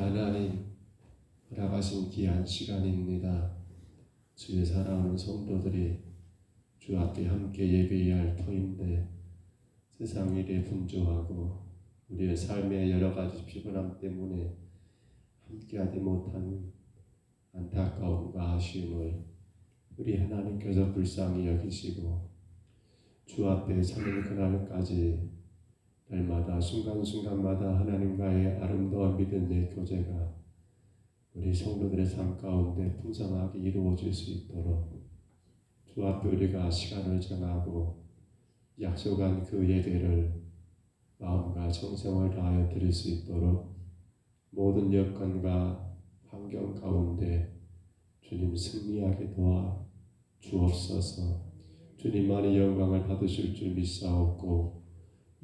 하나님, 허락하신 귀한 시간입니다. 주의 사랑하는 성도들이 주 앞에 함께 예배해야 할 터인데 세상 일에 분주하고 우리의 삶의 여러 가지 피곤함 때문에 함께하지 못한 안타까움과 아쉬움을 우리 하나님께서 불쌍히 여기시고 주 앞에 서는 그날까지 날마다 순간순간마다 하나님과의 아름다운 믿음의 교제가 우리 성도들의 삶 가운데 풍성하게 이루어질 수 있도록 주 앞에 우리가 시간을 정하고 약속한 그 예배를 마음과 정성을 다하여 드릴 수 있도록 모든 여건과 환경 가운데 주님 승리하게 도와 주옵소서. 주님만의 영광을 받으실 줄 믿사옵고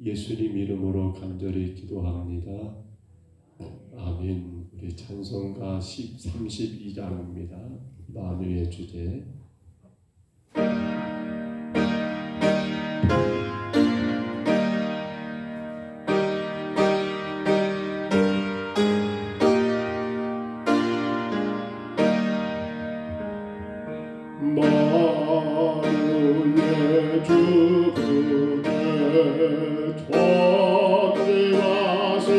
예수님 이름으로 간절히 기도합니다. 아멘. 우리 찬송가 32장입니다. 만유의 주제. 만유의 주 그대 존귀하신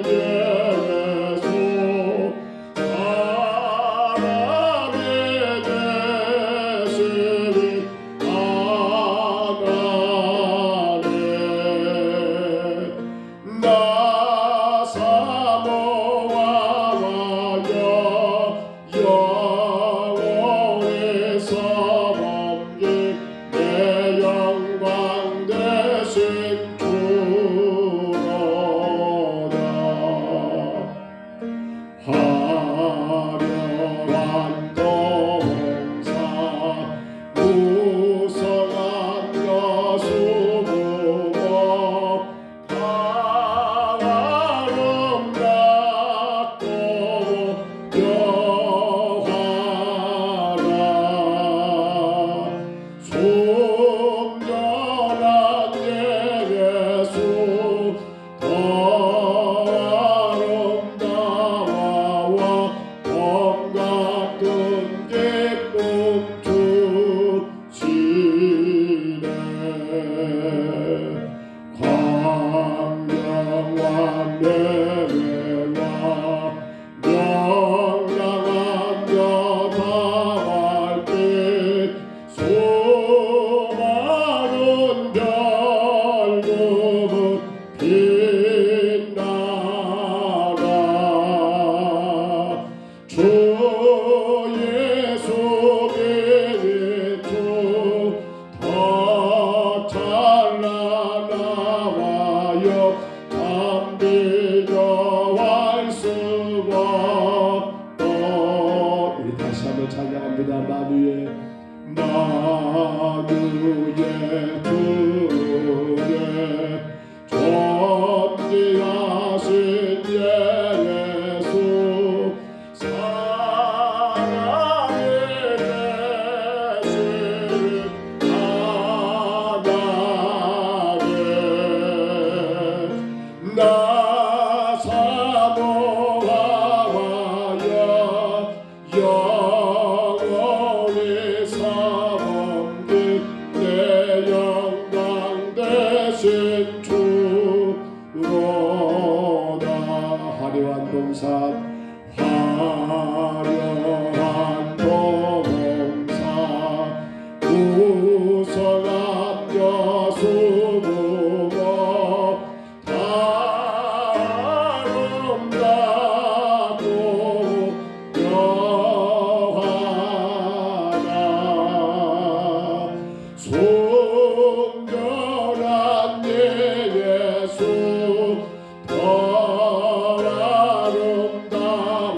예수 사랑이 되시니 아나네 나 사모와 와여 영원히 서범기 내 영광 되신 주로다. 화려한 동사 무성한 여수부모 아름답고 여하라 순전한 예수 더 아름다워 범같은 기쁨 주시네. 광명한 예배와 명랑한 여다발빛 수많은 별들은 빛나라 주 예수 빛이 더 찬란하여 담비려할 수가 없. 우리 다시 한번 찬양합니다. 만유의 주에 존귀하신 예수 사랑이 되신 하나님 나 사모하여 영원히 사범기 내 영광 되신 주로다. 화려한 동산 화려한 동산 우성한 여수부모 다 아름답고 여하라 순전한 예수 더 아름다워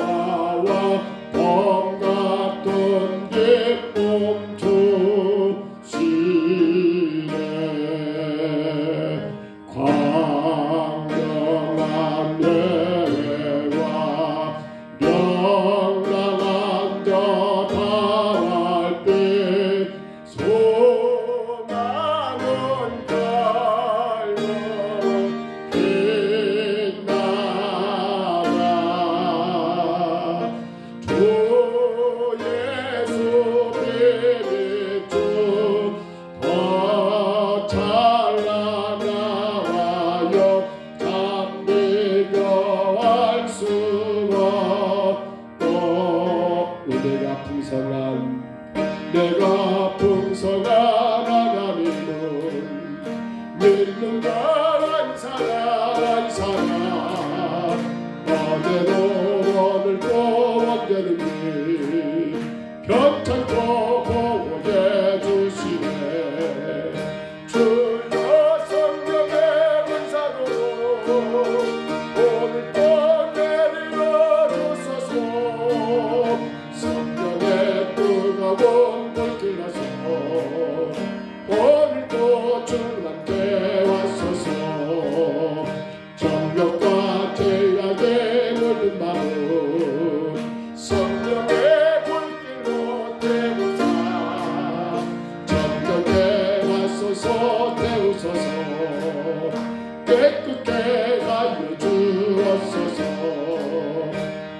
내가 풍성한 하나님은 믿는다 한 사람 어제도 오늘도 언제든지 편찮고 보호해 주시네. 주여 성령의 은사도 오늘도 내려 주소서. 성령의 뜨거운 불길 나서 오늘도 충만케 왔소서. 정욕과 죄악에 물든 마음 성령의 불길로 태우사. 정욕에 왔소서 태우소서. 깨끗게 하여 주옵소서.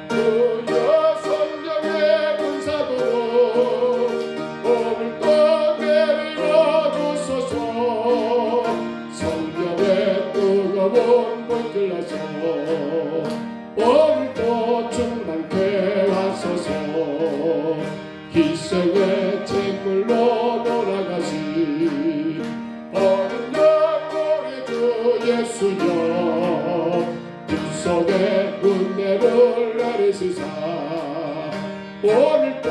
주여 성령의 군사도 오늘도 내려 주소서. 성령의 뜨거운 불길 나서 오늘도 충만케 하소서. 희생의 제물로 돌아가신 어린 양 우리 주 예수여 그 속에 은혜를 내리시사 오늘도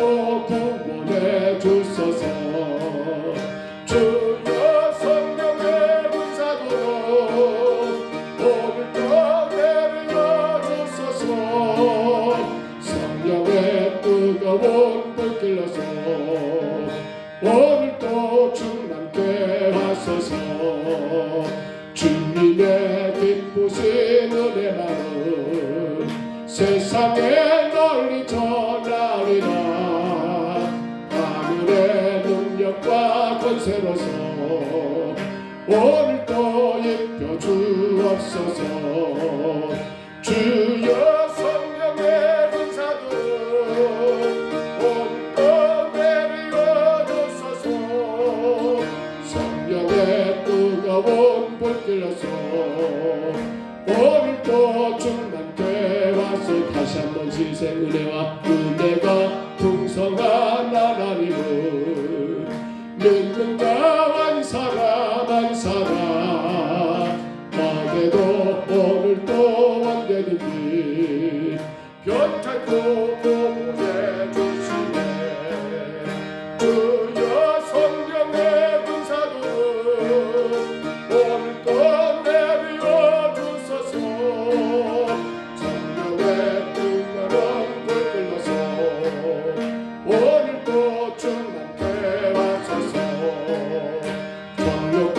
구원해 주소서. 주여 성령의 군사도 오늘도 내려 주소서. 성령의 뜨거운 불길 나서 오늘도 충만케 하소서. 주님의 기쁘신 은혜만은 세상에 널리 전하리라. 하늘의 능력과 권세로서 오늘도 입혀 주옵소서. 주여 성령의 군사도 오늘도 내려 주소서. 성령의 뜨거운 불길 나서 오늘도 충만케 와서 다시 한번 시생 은혜가 풍성한 하나님을 믿는가 한 사람 어제도 오늘도 언제든지 편찮고 보호해 주시네. 주여 성령의 군사도 오늘도 내려 주소서. 성령의 뜨거운 불길 나서 오늘도 충만케 하소서. 정욕과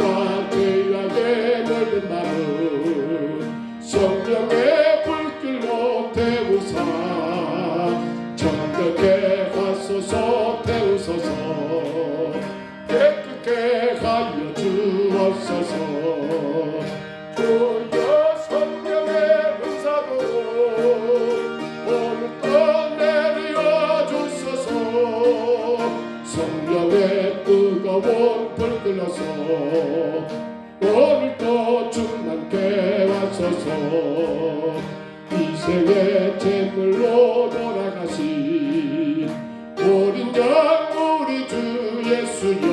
죄악에 물든 마음 성령의 불길로 태우사. 정결케 하소서 태우소서. 깨끗게 하여 주옵소서. 주여 성령의 은사도 오늘도 내려 주소서. 성령의 뜨거운 불길 나서 오늘도 충만케 하소서. 희생의 제물로 돌아가신 어린 양 우리 주 예수여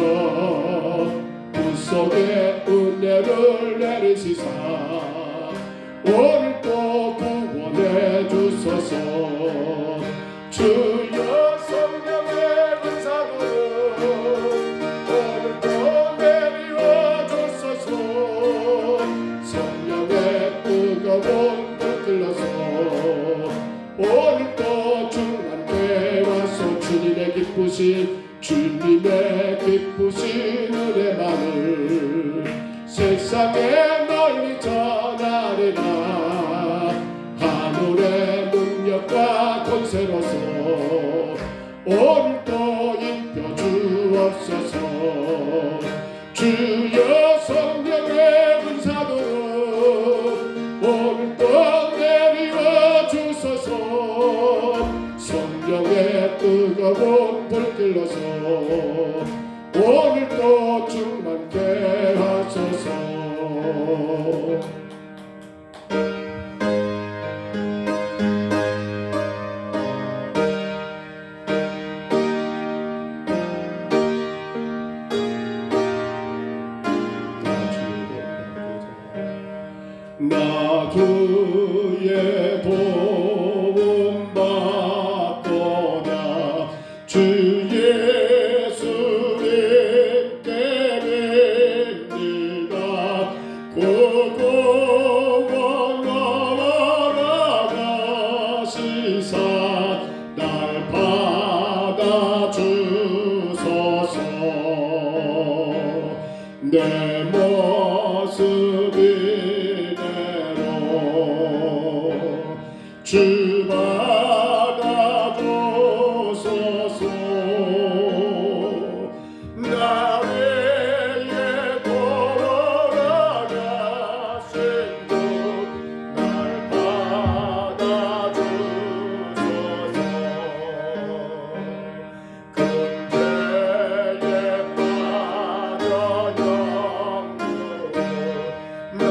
그 속에 은혜를 내리시사 오늘도 구원해 주소서. 주여 성령의 은사도 오늘도 내려 주소서. 성령의 뜨거운 불길 나서 오늘도 충만케 와서 주님의 기쁘신 은혜만을 세상에 널리 전하리라. 하늘의 능력과 권세로서 오늘도 입혀 주옵소서. 주여 성령의 군사도 오늘도 내려 주소서. 성령의 뜨거운 불길 나서 오늘도 충만케 하소서. 내 모습 이대로 주 받아주소서. 나 외에 돌아가신 분 날 받아주소서. 근죄에 빠져 영혼을 날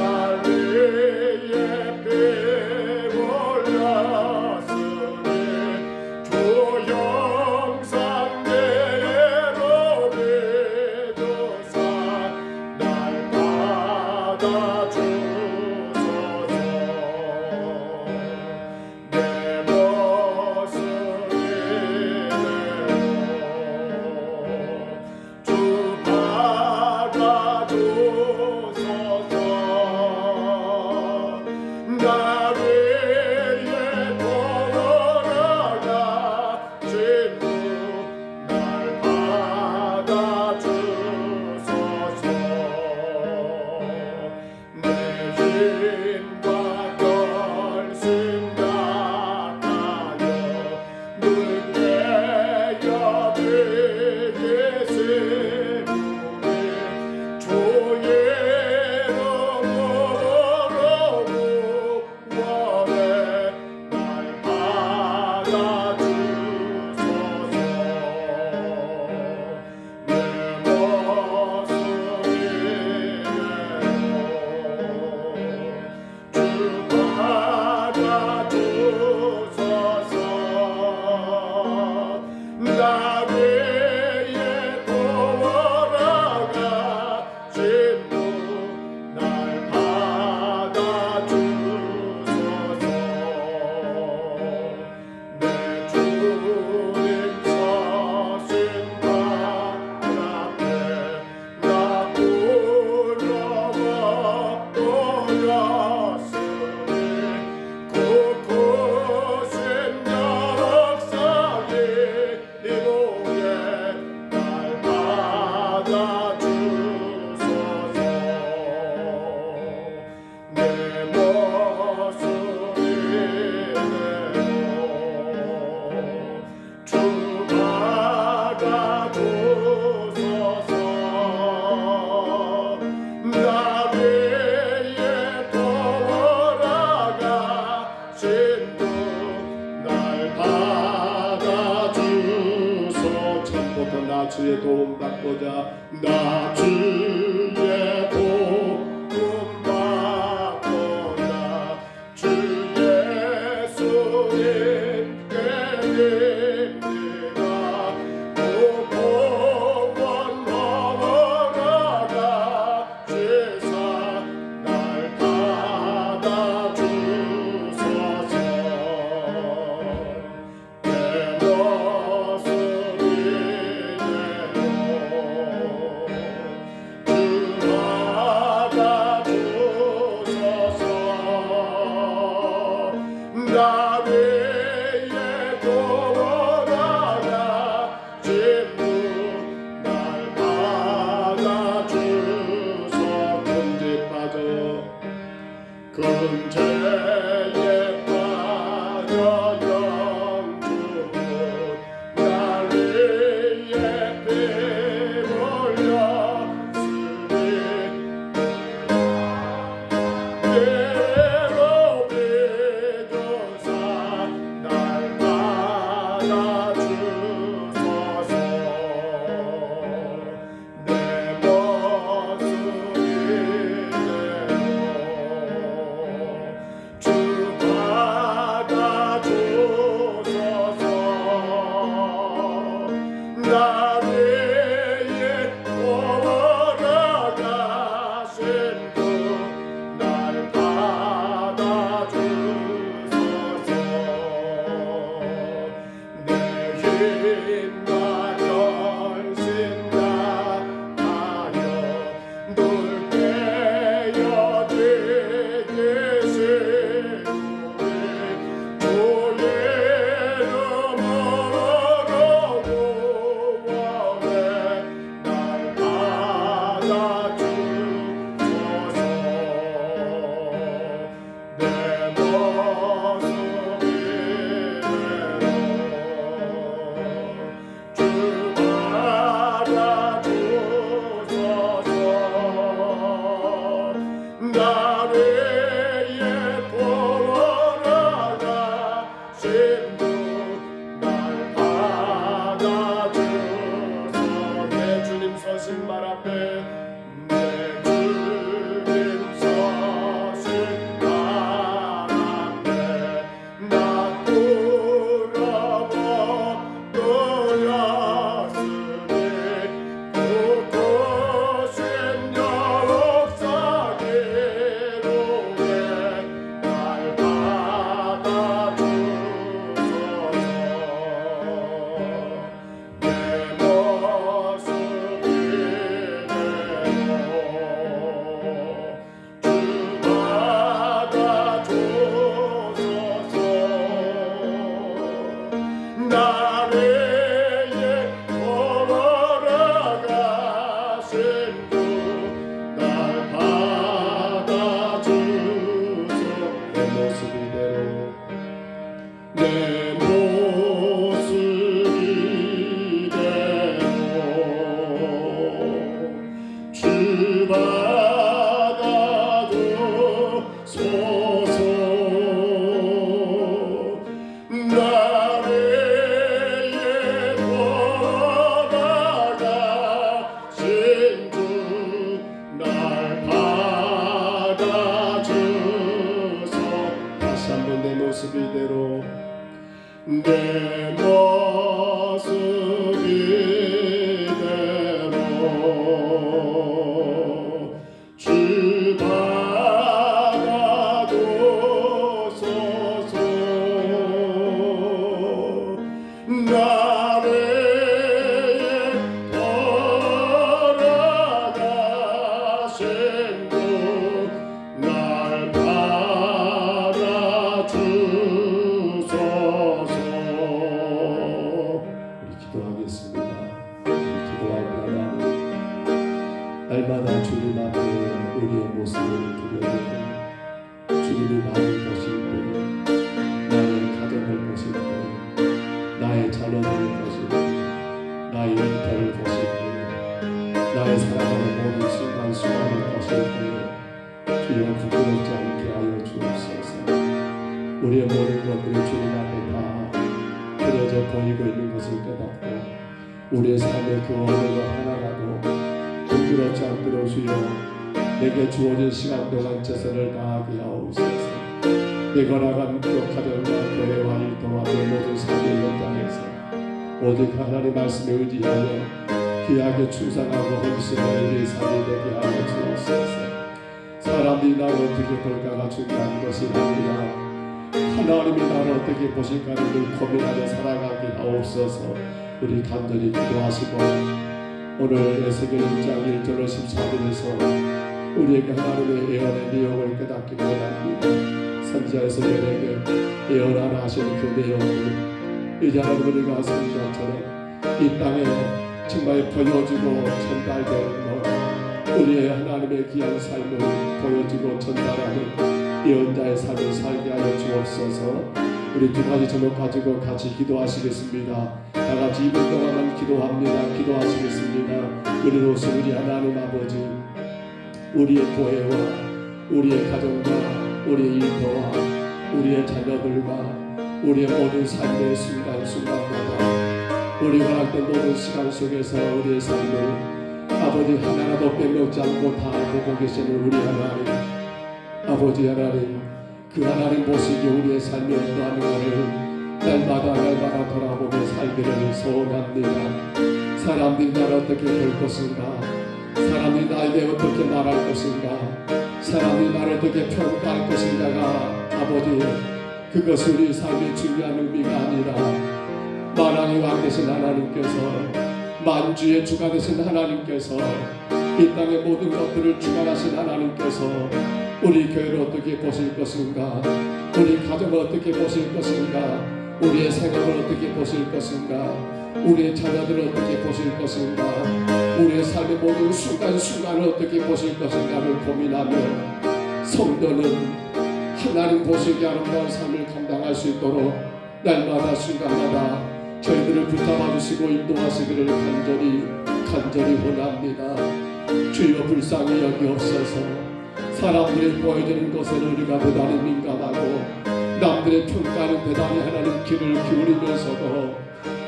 위에 빼올렸으니 주 형상대로 믿으사 날 받아주소서. 내 모습 이대로 주 받아주소서. 나 위에 돌아가신 분 날 받아주소서. 내 힘과 결심 다하여 늘 깨어 계신 분이 주의 이름으로 구원해 날 받아주소서. 내 모습 이대로 주 받아주소서. 나 위에 돌아가신 분 날 받아주소서. 내 주님 서신 발 앞에 나 부러워 떠났으니 굳고신 역사의 이루에 날 받아주소서. 내 모습 이대로 주 받아주소서. 나 위에 돌아가신 분 날 받아주소. 처음부터 나 주의 도움 받고자 나 주의 도움 받고자 주 예수님께 립니다. 구원 허락하시사 날 받아주소서. 내 모습 이대로 주 날 받아주소 내 주님 서신 말 앞에 내 주님 서신 말 앞에 나 돌아와 놓였으니 그곳은 여옥사 기로에 날 받아주소서 내 모습 이대로 주 받아주소서 나를 위해 돌아가신 주날 받아주소 내 모습 이대로 내 모습 이대로 주 받아주소서 나를 위해 돌아가신 주날 받아주소 다시 한번 내 모습 이대로 내 모습 이대로 주 받아주소서 나를 돌아가신 주날 받아주소서 우리 기도하겠습니다. 날마다 주님 앞에 우리의 모습을 드려드리고 주님이 나를 보실 때 나의 가정을 보실 때 나의 자녀들을 보실 때 나의 일터를 보실 때 나의 살아가는 모든 순간순간을 보실 때 주여 부끄럽지 않게 하여 주옵소서. 우리의 모든 것들이 주님 앞에 다 그려져 보이고 있는 것을 깨닫고 우리의 삶의 그 어느 것 하나라도 부끄럽지 않도록 주여 내게 주어진 시간 동안 최선을 다하게 하옵소서. 내가 나간 그 가정과 교회와 일터와 내 모든 삶의 현장에서 오직 하나님 말씀에 의지하여 귀하게 충성하고 헌신하는 우리의 삶이 되게 하여 주옵소서. 사람들이 나를 어떻게 볼까가 중요한 것이 아니라 하나님이 나를 어떻게 보실까를 늘 고민하며 살아가게 하옵소서. 우리 간절히 기도하시고 오늘 에스겔 1장 1절로 14절에서 우리에게 하나님의 예언의 내용을 깨닫기 원합니다. 선지자 에스겔에게 예언하라 하신 그 내용을 이제 하나님 우리가 선지자처럼 이 땅에 정말 보여주고 전달되는 것 우리의 하나님의 귀한 삶을 보여주고 전달하는 예언자의 삶을 살게 하여 주옵소서. 우리 두 가지 제목 가지고 같이 기도하시겠습니다. 다 같이 2분 동안만 기도합니다. 기도하시겠습니다. 우리로서 우리 하나님 아버지 우리의 교회와 우리의 가정과 우리의 일터와 우리의 자녀들과 우리의 모든 삶의 순간순간마다 우리가 할 때 모든 시간 속에서 우리의 삶을 아버지 하나라도 빼먹지 않고 다 보고 계시는 우리 하나님 아버지 하나님 그 하나님 보시기에 우리의 삶이 어떠한가를 날마다 돌아보며 살기를 소원합니다. 사람들이 나를 어떻게 볼 것인가 사람들이 나에게 어떻게 말할 것인가 사람들이 나를 어떻게 평가할 것인가가 아버지 그것은 우리 삶의 중요한 의미가 아니라 만왕의 왕 되신 하나님께서 만주의 주가 되신 하나님께서 이 땅의 모든 것들을 주관하신 하나님께서 우리 교회를 어떻게 보실 것인가 우리 가정을 어떻게 보실 것인가 우리의 생활을 어떻게 보실 것인가 우리의 자녀들을 어떻게 보실 것인가 우리의 삶의 모든 순간순간을 어떻게 보실 것인가를 고민하며 성도는 하나님 보시기에 아름다운 삶을 감당할 수 있도록 날마다 순간마다 저희들을 붙잡아 주시고 인도하시기를 간절히 원합니다. 주여 불쌍히 여기옵소서. 사람들이 보여주는 것에 우리가 부단히 민감하고 남들의 평가는 대단히 하나님 귀를 기울이면서도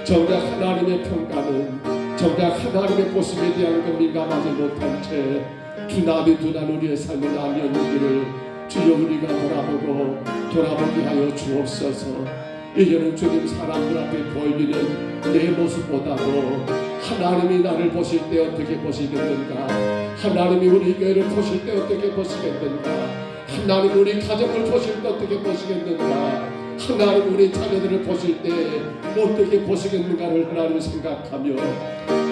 정작 하나님의 평가는 정작 하나님의 보심에 대한 것 민감하지 못한 채 두나비둔한 우리의 삶을 나뉘었는지를 주여 우리가 돌아보게 하여 주옵소서. 이제는 주님 사람들 앞에 보이는 내 모습보다도 하나님이 나를 보실 때 어떻게 보시겠는가, 하나님이 우리 교회를 보실 때 어떻게 보시겠는가, 하나님 우리 가정을 보실 때 어떻게 보시겠는가, 하나님 우리 자녀들을 보실 때 어떻게 보시겠는가를 하나님 생각하며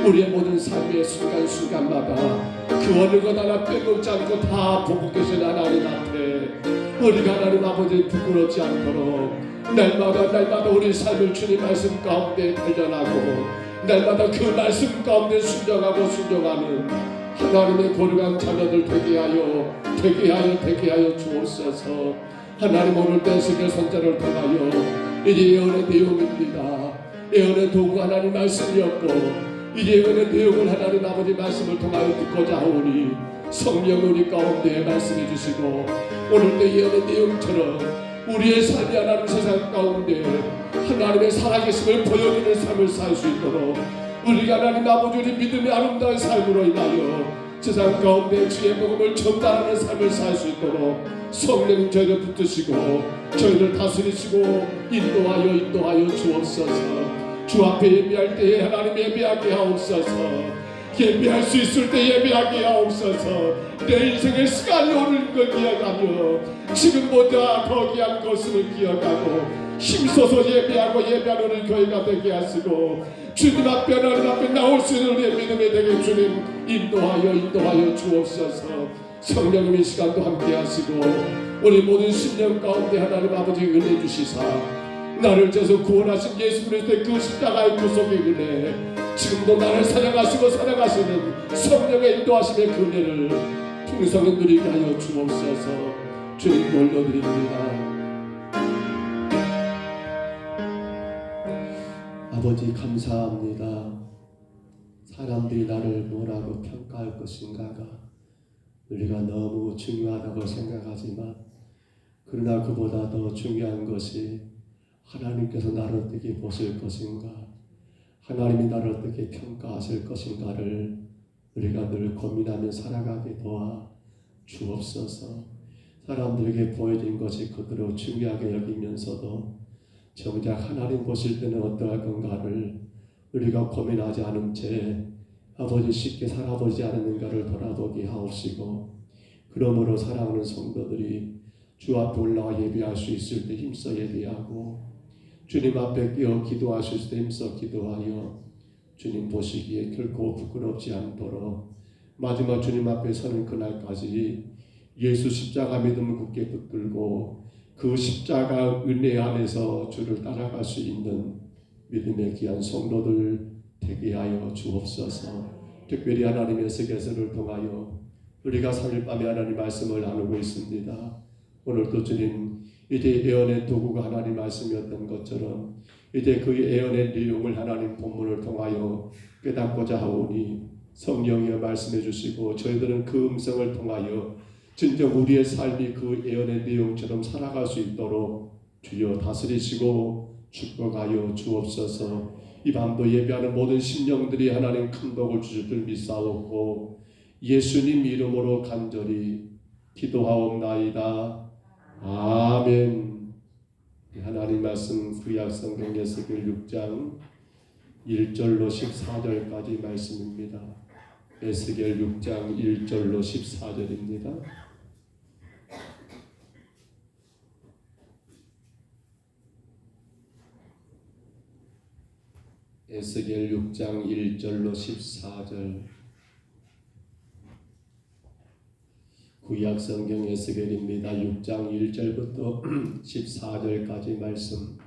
우리의 모든 삶의 순간순간마다 그 어느 것 하나 빼놓지 않고 다 보고 계신 하나님 앞에 우리가 하나님 아버지 부끄럽지 않도록 날마다 우리 삶을 주님 말씀 가운데 발견하고 날마다 그 말씀 가운데 순종하는 하나님의 거룩한 자녀들 되게 하여 주옵소서. 하나님 오늘 때 선자를 통하여 이제 예언의 내용입니다. 예언의 도구 하나님 말씀이었고 이제 예언의 내용을 하나님 아버지 말씀을 통하여 듣고자 하오니 성령 우리 가운데 말씀해 주시고 오늘 때 예언의 내용처럼 우리의 삶이 하나님 세상 가운데 하나님의 살아계심을 보여주는 삶을 살 수 있도록 우리가 하나님 아버지 우리 믿음의 아름다운 삶으로 인하여 세상 가운데 주의 복음을 전달하는 삶을 살 수 있도록 성령 저희를 붙드시고 저희를 다스리시고 인도하여 주옵소서. 주 앞에 예배할 때에 하나님 예배하게 하옵소서. 예배할 수 있을 때 예배하게 하옵소서. 내 인생의 시간이 오는 걸 기억하며 지금보다 더 귀한 것을 기억하고 힘써서 예배하는 우리 교회가 되게 하시고 주님 앞에 하나님 앞에 나올 수 있는 우리의 믿음이 되게 주님 인도하여 주옵소서. 성령님 이 시간도 함께 하시고 우리 모든 심령 가운데 하나님 아버지 은혜 주시사 나를 져서 구원하신 예수 그리스도의 그 십자가의 구속의 은혜 지금도 나를 사랑하시고 사랑하시는 성령의 인도하심의 그 은혜를 풍성히 누리게 하여 주옵소서. 주님 올려드립니다. 아버지 감사합니다. 사람들이 나를 뭐라고 평가할 것인가가 우리가 너무 중요하다고 생각하지만 그러나 그보다 더 중요한 것이 하나님께서 나를 어떻게 보실 것인가, 하나님이 나를 어떻게 평가하실 것인가를 우리가 늘 고민하며 살아가게 도와 주옵소서. 사람들에게 보여진 것이 그대로 중요하게 여기면서도 정작 하나님 보실 때는 어떠할 건가를 우리가 고민하지 않은 채 아버지 쉽게 살아보지 않았는가를 돌아보게 하옵시고 그러므로 사랑하는 성도들이 주 앞에 올라와 예배할 수 있을 때 힘써 예배하고 주님 앞에 끼어 기도할 수 있을 때 힘써 기도하여 주님 보시기에 결코 부끄럽지 않도록 마지막 주님 앞에 서는 그날까지 예수 십자가 믿음을 굳게 붙들고 그 십자가 은혜 안에서 주를 따라갈 수 있는 믿음의 귀한 성도들 되게 하여 주옵소서. 특별히 하나님의 설교를 통하여 우리가 3일 밤에 하나님 말씀을 나누고 있습니다. 오늘도 주님 이제 예언의 도구가 하나님 말씀이었던 것처럼 이제 그 예언의 내용을 하나님 본문을 통하여 깨닫고자 하오니 성령이 말씀해 주시고 저희들은 그 음성을 통하여 진정 우리의 삶이 그 예언의 내용처럼 살아갈 수 있도록 주여 다스리시고 축복하여 주옵소서. 이 밤도 예배하는 모든 심령들이 하나님 큰 복을 주실 줄 믿사옵고 예수님 이름으로 간절히 기도하옵나이다. 아멘. 하나님 말씀 구약 성경 에스겔 6장 1절로 14절까지 말씀입니다. 에스겔 6장 1절로 14절입니다. 에스겔 6장 1절로 14절 구약 성경 에스겔입니다. 6장 1절부터 14절까지 말씀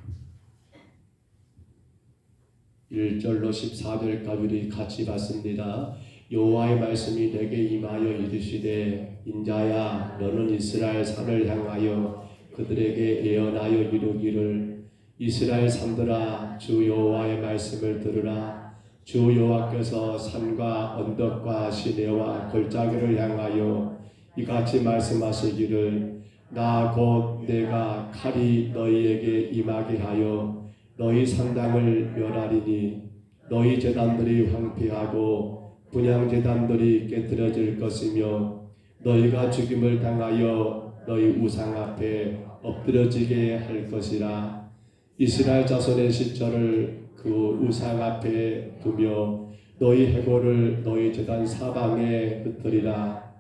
1절로 14절까지 우리 같이 봤습니다. 여호와의 말씀이 내게 임하여 이르시되 인자야 너는 이스라엘 산을 향하여 그들에게 예언하여 이르기를 이스라엘 산들아 주 여호와의 말씀을 들으라. 주 여호와께서 산과 언덕과 시내와 골짜기를 향하여 이같이 말씀하시기를 나 곧 내가 칼이 너희에게 임하게 하여 너희 산당을 멸하리니 너희 제단들이 황폐하고 분향 제단들이 깨뜨려질 것이며 너희가 죽임을 당하여 너희 우상 앞에 엎드려지게 할 것이라. 이스라엘 자손의 시절을 그 우상 앞에 두며 너희 해골을 너희 제단 사방에 흩으리라.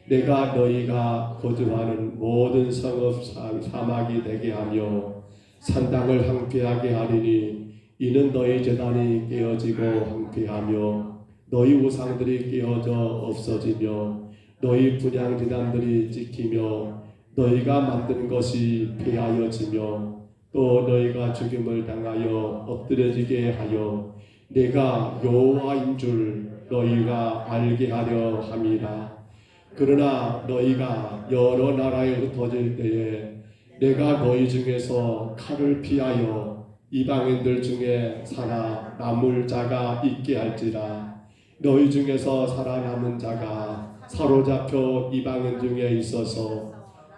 내가 너희가 거주하는 모든 성읍 사막이 되게 하며 산당을 황폐하게 하리니 이는 너희 제단이 깨어지고 황폐하며 너희 우상들이 깨어져 없어지며 너희 분향 제단들이 찍히며 너희가 만든 것이 폐하여지며 또 너희가 죽임을 당하여 엎드려지게 하여 내가 여호와인 줄 너희가 알게 하려 함이라. 그러나 너희가 여러 나라에 흩어질 때에 내가 너희 중에서 칼을 피하여 이방인들 중에 살아남을 자가 있게 할지라. 너희 중에서 살아남은 자가 사로잡혀 이방인 중에 있어서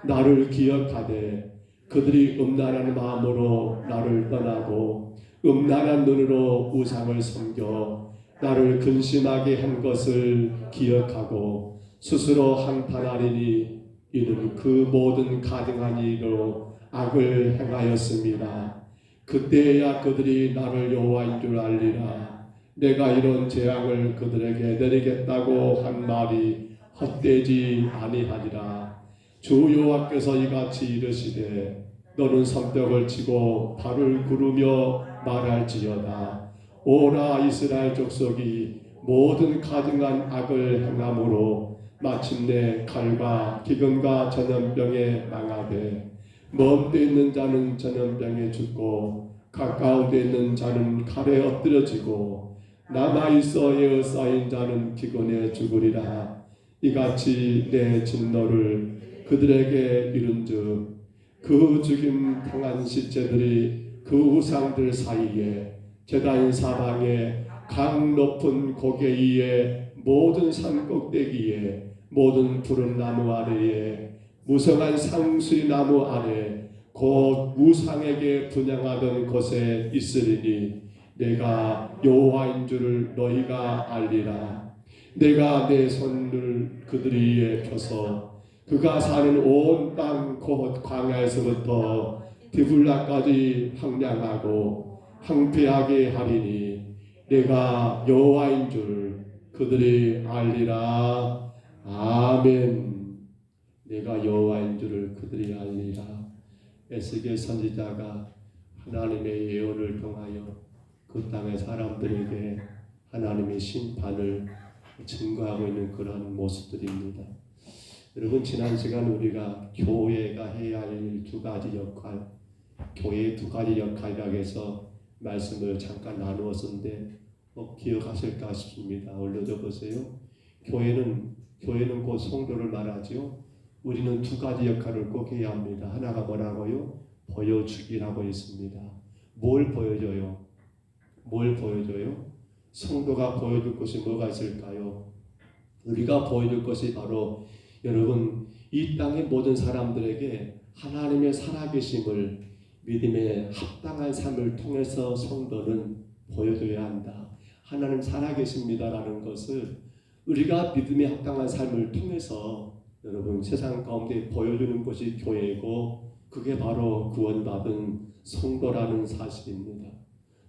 나를 기억하되 그들이 음란한 마음으로 나를 떠나고 음란한 눈으로 우상을 섬겨 나를 근심하게 한 것을 기억하고 스스로 한탄하리니 이는 그 모든 가증한 일로 악을 행하였습니다. 그때야 그들이 나를 여호와인 줄 알리라. 내가 이런 재앙을 그들에게 내리겠다고 한 말이 헛되지 아니하니라. 주 여호와께서 이같이 이르시되 너는 손뼉을 치고 발을 구르며 말할지어다. 오라 이스라엘 족속이 모든 가증한 악을 행함으로 마침내 칼과 기근과 전염병에 망하되 먼 데 있는 자는 전염병에 죽고 가까운 데 있는 자는 칼에 엎드려지고 남아있어 에어싸인 자는 기근에 죽으리라. 이같이 내 진노를 그들에게 이른즉 그 죽임 당한 시체들이 그 우상들 사이에 제단 사방에 강 높은 고개 위에 모든 산 꼭대기에 모든 푸른 나무 아래에 무성한 상수리 나무 아래 곧 우상에게 분향하던 곳에 있으리니 내가 여호와인 줄을 너희가 알리라. 내가 내 손을 그들 위에 펴서 그가 사는 온 땅 곧 광야에서부터 디블라까지 황량하고 황폐하게 하리니 내가 여호와인 줄 그들이 알리라. 아멘. 내가 여호와인 줄을 그들이 알리라. 에스겔 선지자가 하나님의 예언을 통하여 그 땅의 사람들에게 하나님의 심판을 증거하고 있는 그런 모습들입니다. 여러분, 지난 시간 우리가 교회가 해야 할 두 가지 역할, 교회의 두 가지 역할이라고 해서 말씀을 잠깐 나누었는데 기억하실까 싶습니다. 올려줘 보세요. 교회는 곧 성도를 말하죠. 우리는 두 가지 역할을 꼭 해야 합니다. 하나가 뭐라고요? 보여주기라고 있습니다. 뭘 보여줘요? 성도가 보여줄 것이 뭐가 있을까요? 우리가 보여줄 것이 바로 여러분, 이 땅의 모든 사람들에게 하나님의 살아계심을 믿음에 합당한 삶을 통해서 성도는 보여줘야 한다. 하나님 살아계십니다라는 것을 우리가 믿음에 합당한 삶을 통해서 여러분 세상 가운데 보여주는 것이 교회이고 그게 바로 구원받은 성도라는 사실입니다.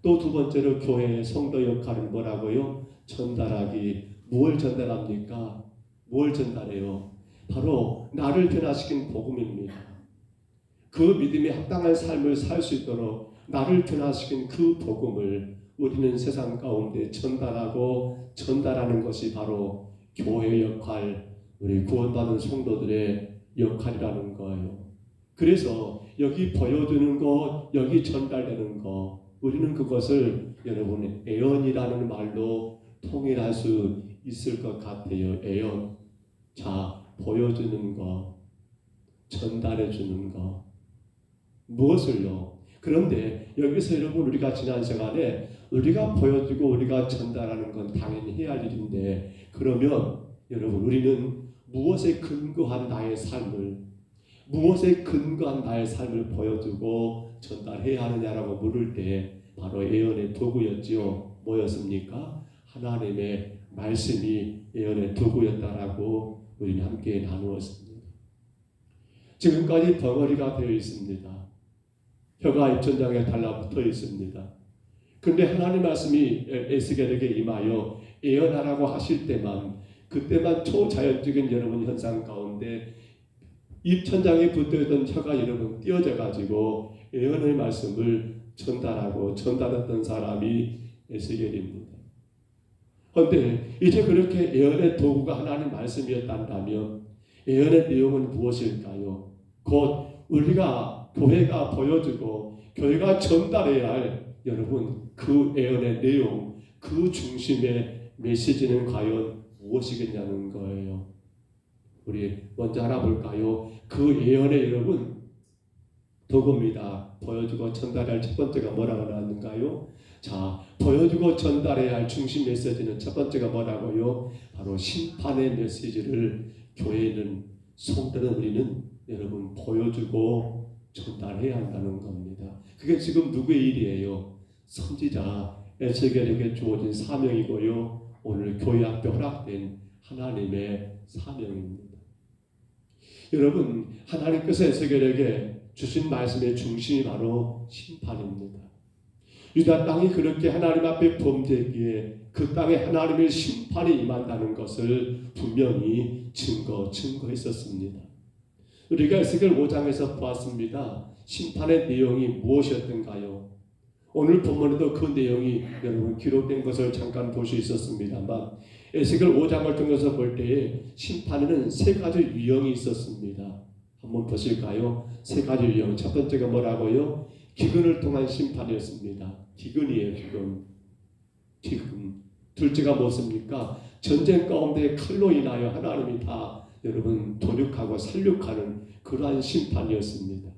또 두 번째로 교회의 성도 역할은 뭐라고요? 전달하기. 무엇을 전달합니까? 뭘 전달해요? 바로 나를 변화시킨 복음입니다. 그 믿음에 합당한 삶을 살 수 있도록 나를 변화시킨 그 복음을 우리는 세상 가운데 전달하는 것이 바로 교회의 역할, 우리 구원받은 성도들의 역할이라는 거예요. 그래서 여기 보여주는 것, 여기 전달되는 것, 우리는 그것을 여러분 애언이라는 말로 통일할 수 있을 것 같아요. 애언. 자, 보여주는 것, 전달해 주는 것. 무엇을요? 그런데 여기서 여러분 우리가 지난 시간에 우리가 보여주고 우리가 전달하는 건 당연히 해야 할 일인데 그러면 여러분 우리는 무엇에 근거한 나의 삶을 무엇에 근거한 나의 삶을 보여주고 전달해야 하느냐라고 물을 때 바로 예언의 도구였지요. 뭐였습니까? 하나님의 말씀이 예언의 도구였다라고 우리는 함께 나누었습니다. 지금까지 덩어리가 되어 있습니다. 혀가 입천장에 달라붙어 있습니다. 그런데 하나님 말씀이 에스겔에게 임하여 예언하라고 하실 때만, 그때만 초자연적인 여러분 현상 가운데 입천장에 붙어있던 혀가 여러분 띄어져 가지고 예언의 말씀을 전달했던 사람이 에스겔입니다. 그런데 이제 그렇게 예언의 도구가 하나님 말씀이었다면 예언의 내용은 무엇일까요? 곧 우리가 교회가 보여주고 교회가 전달해야 할 여러분 그 예언의 내용, 그 중심의 메시지는 과연 무엇이겠냐는 거예요. 우리 먼저 알아볼까요? 그 예언의 여러분 도구입니다. 보여주고 전달할 첫 번째가 뭐라고 나왔는가요? 자, 보여주고 전달해야 할 중심 메시지는 첫 번째가 뭐라고요? 바로 심판의 메시지를 교회는, 성도는, 우리는 여러분 보여주고 전달해야 한다는 겁니다. 그게 지금 누구의 일이에요? 선지자 에스겔에게 주어진 사명이고요. 오늘 교회 앞에 허락된 하나님의 사명입니다. 여러분, 하나님께서 에스겔에게 주신 말씀의 중심이 바로 심판입니다. 유다 땅이 그렇게 하나님 앞에 범죄했기에 그 땅에 하나님의 심판이 임한다는 것을 분명히 증거했었습니다. 우리가 에스겔 5장에서 보았습니다. 심판의 내용이 무엇이었던가요? 오늘 본문에도 그 내용이 여러분 기록된 것을 잠깐 볼 수 있었습니다만, 에스겔 5장을 통해서 볼 때에 심판에는 세 가지 유형이 있었습니다. 한번 보실까요? 세 가지 유형. 첫 번째가 뭐라고요? 기근을 통한 심판이었습니다. 기근이에요, 기근. 둘째가 무엇입니까? 전쟁 가운데 칼로 인하여 하나님이 다 여러분 도륙하고 살육하는 그러한 심판이었습니다.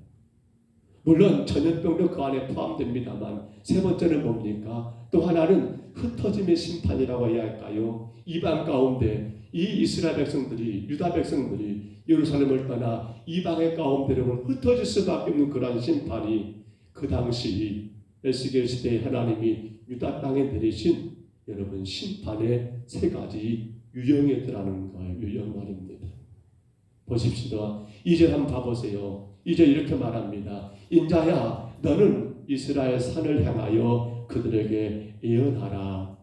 물론 전염병도 그 안에 포함됩니다만, 세 번째는 뭡니까? 또 하나는 흩어짐의 심판이라고 해야 할까요? 이방 가운데 이 이스라엘 백성들이, 유다 백성들이 예루살렘을 떠나 이방의 가운데로 흩어질 수밖에 없는 그러한 심판이 그 당시 에스겔 시대에 하나님이 유다 땅에 내리신 여러분 심판의 세 가지 유형이더라는 거예요. 유형 말입니다. 보십시다. 2절 한번 봐보세요. 2절 이렇게 말합니다. 인자야, 너는 이스라엘 산을 향하여 그들에게 예언하라.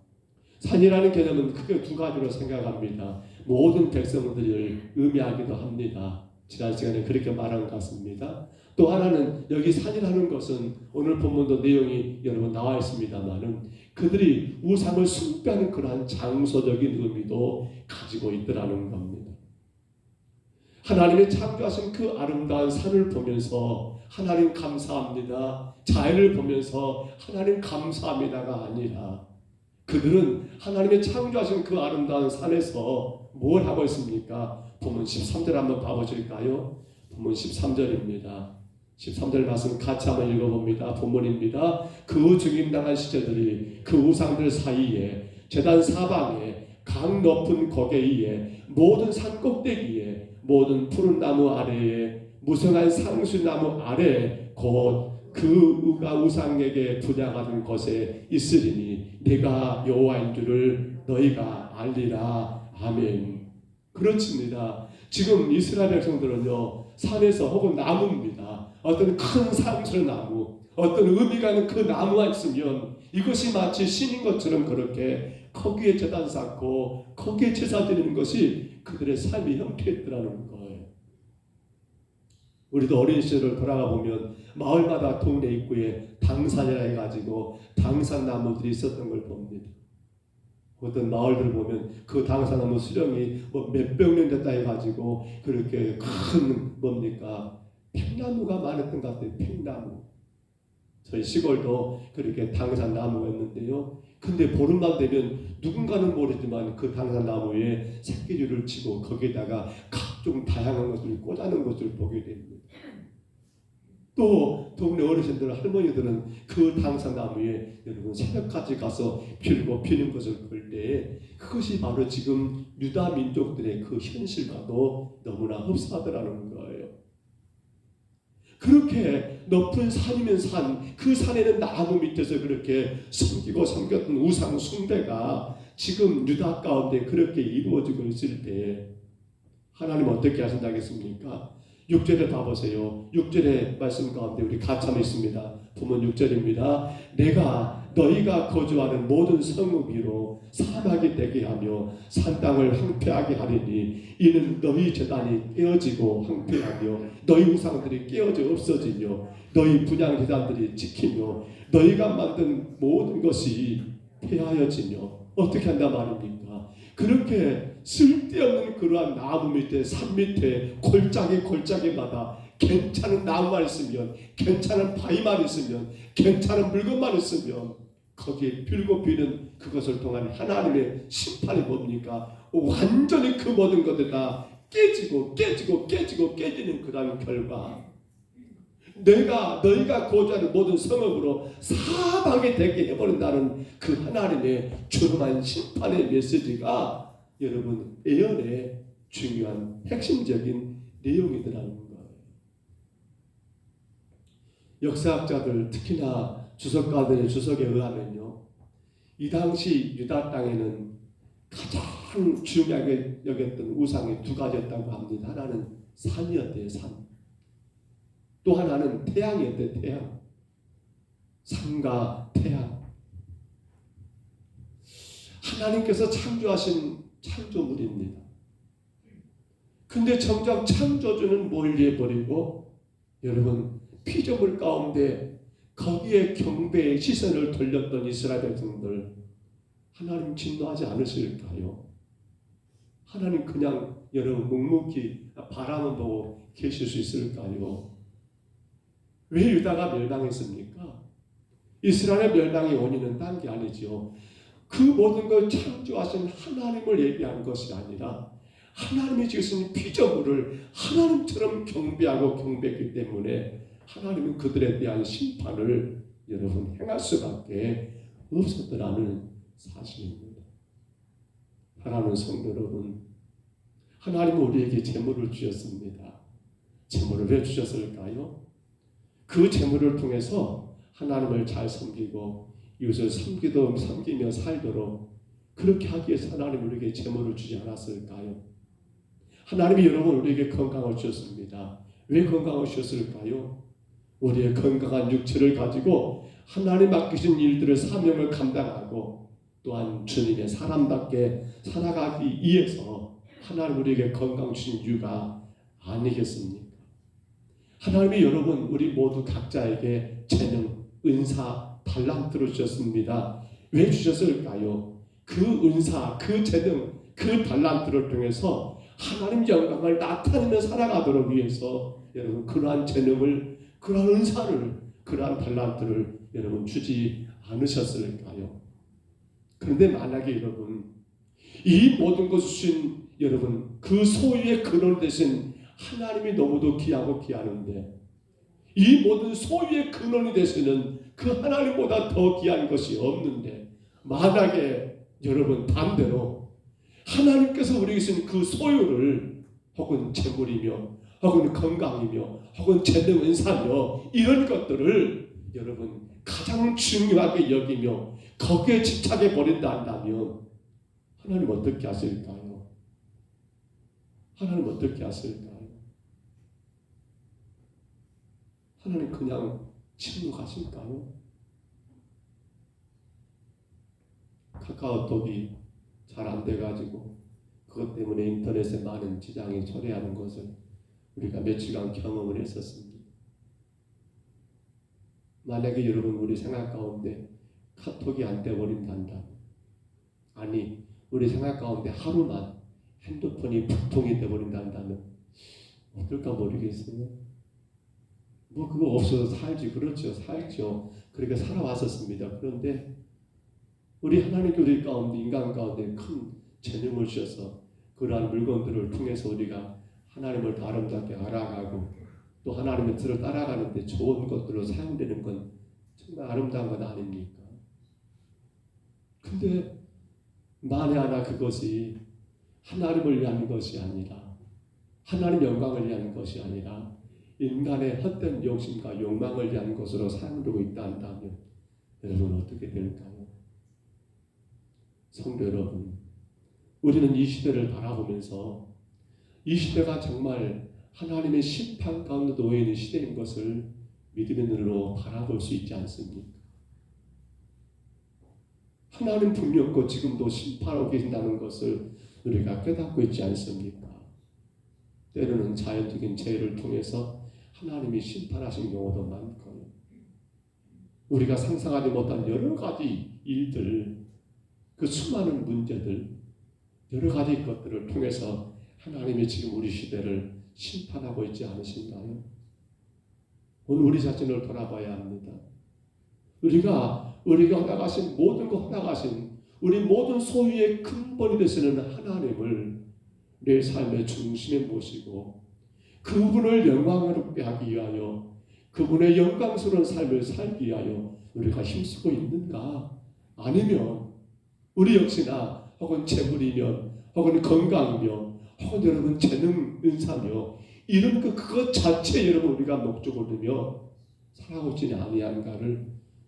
산이라는 개념은 크게 두 가지로 생각합니다. 모든 백성들을 의미하기도 합니다. 지난 시간에 그렇게 말한 것 같습니다. 또 하나는 여기 산이라는 것은 오늘 본문도 내용이 여러분 나와 있습니다만은 그들이 우상을 숭배하는 그러한 장소적인 의미도 가지고 있더라는 겁니다. 하나님이 창조하신 그 아름다운 산을 보면서 하나님 감사합니다, 자연을 보면서 하나님 감사합니다가 아니라 그들은 하나님의 창조하신 그 아름다운 산에서 뭘 하고 있습니까? 본문 13절 한번 봐보실까요? 본문 13절입니다. 13절 말씀 같이 한번 읽어봅니다. 본문입니다. 그 죽임당한 시체들이 그 우상들 사이에, 제단 사방에, 강 높은 고개 위에, 모든 산 꼭대기에, 모든 푸른 나무 아래에, 무성한 상수나무 아래, 곧 그가 우상에게 분양하는 것에 있으리니 내가 여호와인 줄을 너희가 알리라. 아멘. 그렇습니다. 지금 이스라엘 백성들은요, 산에서 혹은 나무입니다. 어떤 큰 상수나무, 어떤 의미가 있는 그 나무가 있으면 이것이 마치 신인 것처럼 그렇게 거기에 제단 쌓고 거기에 제사 드리는 것이 그들의 삶의 형태였더라는 거예요. 우리도 어린 시절을 돌아가 보면 마을마다 동네 입구에 당산이라 해가지고 당산나무들이 있었던 걸 봅니다. 어떤 마을들 보면 그 당산나무 수령이 뭐 몇백 년 됐다 해가지고 그렇게 큰 뭡니까 팽나무가 많았던 것 같아요. 팽나무. 저희 시골도 그렇게 당산나무였는데요. 근데 보름만 되면 누군가는 모르지만 그 당산나무에 새끼줄을 치고 거기에다가 각종 다양한 것을 꽂아놓은 것을 보게 됩니다. 또 동네 어르신들, 할머니들은 그 당산나무에 여러분 새벽까지 가서 빌고 피는 것을 볼 때 그것이 바로 지금 유다 민족들의 그 현실과도 너무나 흡사하더라는 거예요. 그렇게 높은 산이면 산, 그 산에는 나무 밑에서 그렇게 섬겼던 우상 숭배가 지금 유다 가운데 그렇게 이루어지고 있을 때 하나님 어떻게 하신다겠습니까? 6절에 봐보세요. 6절의 말씀 가운데 우리 같이 한번 있습니다. 보면 6절입니다. 내가 너희가 거주하는 모든 성읍 위로 사막이 되게 하며 산 땅을 황폐하게 하리니 이는 너희 제단이 깨어지고 황폐하며 너희 우상들이 깨어져 없어지며 너희 분향 제단들이 지키며 너희가 만든 모든 것이 폐하여지며 어떻게 한단 말입니까? 그렇게 쓸데없는 그러한 나무 밑에 산 밑에 골짜기마다 괜찮은 나무만 있으면, 괜찮은 바위만 있으면, 괜찮은 물건만 있으면 거기에 빌고 비는 그것을 통한 하나님의 심판이 뭡니까? 완전히 그 모든 것들 다 깨지는 그러한 결과, 너희가 거주하는 모든 성읍으로 사방이 되게 해버린다는 그 하나님의 조름한 심판의 메시지가 여러분 예언의 중요한 핵심적인 내용이더라는 거예요. 역사학자들 특히나 주석가들의 주석에 의하면요, 이 당시 유다 땅에는 가장 중요하게 여겼던 우상이 두 가지였다고 합니다. 하나는 산이었대요. 산. 또 하나는 태양이었대요. 태양. 산과 태양. 하나님께서 창조하신 창조물입니다. 근데 정작 창조주는 멀리해버리고 여러분 피조물 가운데 거기에 경배의 시선을 돌렸던 이스라엘 백성들, 하나님 진노하지 않으실까요? 하나님 그냥 여러분 묵묵히 바라만 보고 계실 수 있을까요? 왜 유다가 멸망했습니까? 이스라엘의 멸망의 원인은 딴 게 아니죠. 그 모든 걸 창조하신 하나님을 예비한 것이 아니라 하나님이 지으신 피조물을 하나님처럼 경배하고 경배했기 때문에 하나님은 그들에 대한 심판을 여러분 행할 수밖에 없었더라는 사실입니다. 사랑하는 성도 여러분, 하나님은 우리에게 재물을 주셨습니다. 재물을 왜 주셨을까요? 그 재물을 통해서 하나님을 잘 섬기고 이웃을 섬기며 살도록 그렇게 하기 위해서 하나님 우리에게 재물을 주지 않았을까요? 하나님이 여러분 우리에게 건강을 주셨습니다. 왜 건강을 주셨을까요? 우리의 건강한 육체를 가지고 하나님 맡기신 일들을 사명을 감당하고 또한 주님의 사람답게 살아가기 위해서 하나님 우리에게 건강 주신 이유가 아니겠습니까? 하나님이 여러분 우리 모두 각자에게 재능, 은사, 달란트를 주셨습니다. 왜 주셨을까요? 그 은사, 그 재능, 그 달란트를 통해서 하나님 영광을 나타내며 살아가도록 위해서 여러분 그러한 재능을, 그러한 은사를, 그러한 달란트를 여러분 주지 않으셨을까요? 그런데 만약에 여러분 이 모든 것을 주신 여러분 그 소유의 근원 되신 하나님이 너무도 귀하고 귀하는데 이 모든 소유의 근원이 되시는 그 하나님보다 더 귀한 것이 없는데 만약에 여러분 반대로 하나님께서 우리에게 주신 그 소유를 혹은 재물이며 혹은 건강이며 혹은 재능 은사며 이런 것들을 여러분 가장 중요하게 여기며 거기에 집착해 버린다 한다면 하나님 어떻게 하실까요? 하나님 어떻게 하실까요? 하나님 그냥 침묵하실까요? 카카오톡이 잘 안 돼가지고 그것 때문에 인터넷에 많은 지장이 초래하는 것을 우리가 며칠간 경험을 했었습니다. 만약에 여러분 우리 생각 가운데 카톡이 안 돼버린단다, 아니 우리 생각 가운데 하루만 핸드폰이 불통이 돼버린단다면 어떨까 모르겠어요. 뭐 그거 없어도 살지, 그렇죠, 살죠. 그렇게 살아왔었습니다. 그런데 우리 하나님께 우리 가운데 인간 가운데 큰 재능을 주셔서 그러한 물건들을 통해서 우리가 하나님을 더 아름답게 알아가고 또 하나님의 뜻을 따라가는데 좋은 것들로 사용되는 건 정말 아름다운 건 아닙니까? 근데 만에 하나 그것이 하나님을 위한 것이 아니라 하나님 영광을 위한 것이 아니라 인간의 헛된 욕심과 욕망을 위한 것으로 사용되고 있다 한다면 여러분 어떻게 될까요? 성도 여러분, 우리는 이 시대를 바라보면서 이 시대가 정말 하나님의 심판 가운데 놓여 있는 시대인 것을 믿음의 눈으로 바라볼 수 있지 않습니까? 하나님 분명코 지금도 심판하고 계신다는 것을 우리가 깨닫고 있지 않습니까? 때로는 자연적인 재해를 통해서 하나님이 심판하신 경우도 많고요. 우리가 상상하지 못한 여러 가지 일들, 그 수많은 문제들, 여러 가지 것들을 통해서 하나님이 지금 우리 시대를 심판하고 있지 않으신가요? 오늘 우리 자신을 돌아봐야 합니다. 우리가 허락하신 모든 것 허락하신 우리 모든 소유의 근본이 되시는 하나님을 내 삶의 중심에 모시고 그분을 영광스럽게 하기 위하여 그분의 영광스러운 삶을 살기 위하여 우리가 힘쓰고 있는가? 아니면 우리 역시나 혹은 재물이면 혹은 건강이며 혹은 여러분 재능 은사며 이런 그것 자체 여러분 우리가 목적을 두며 살아가고 있지 아니한가를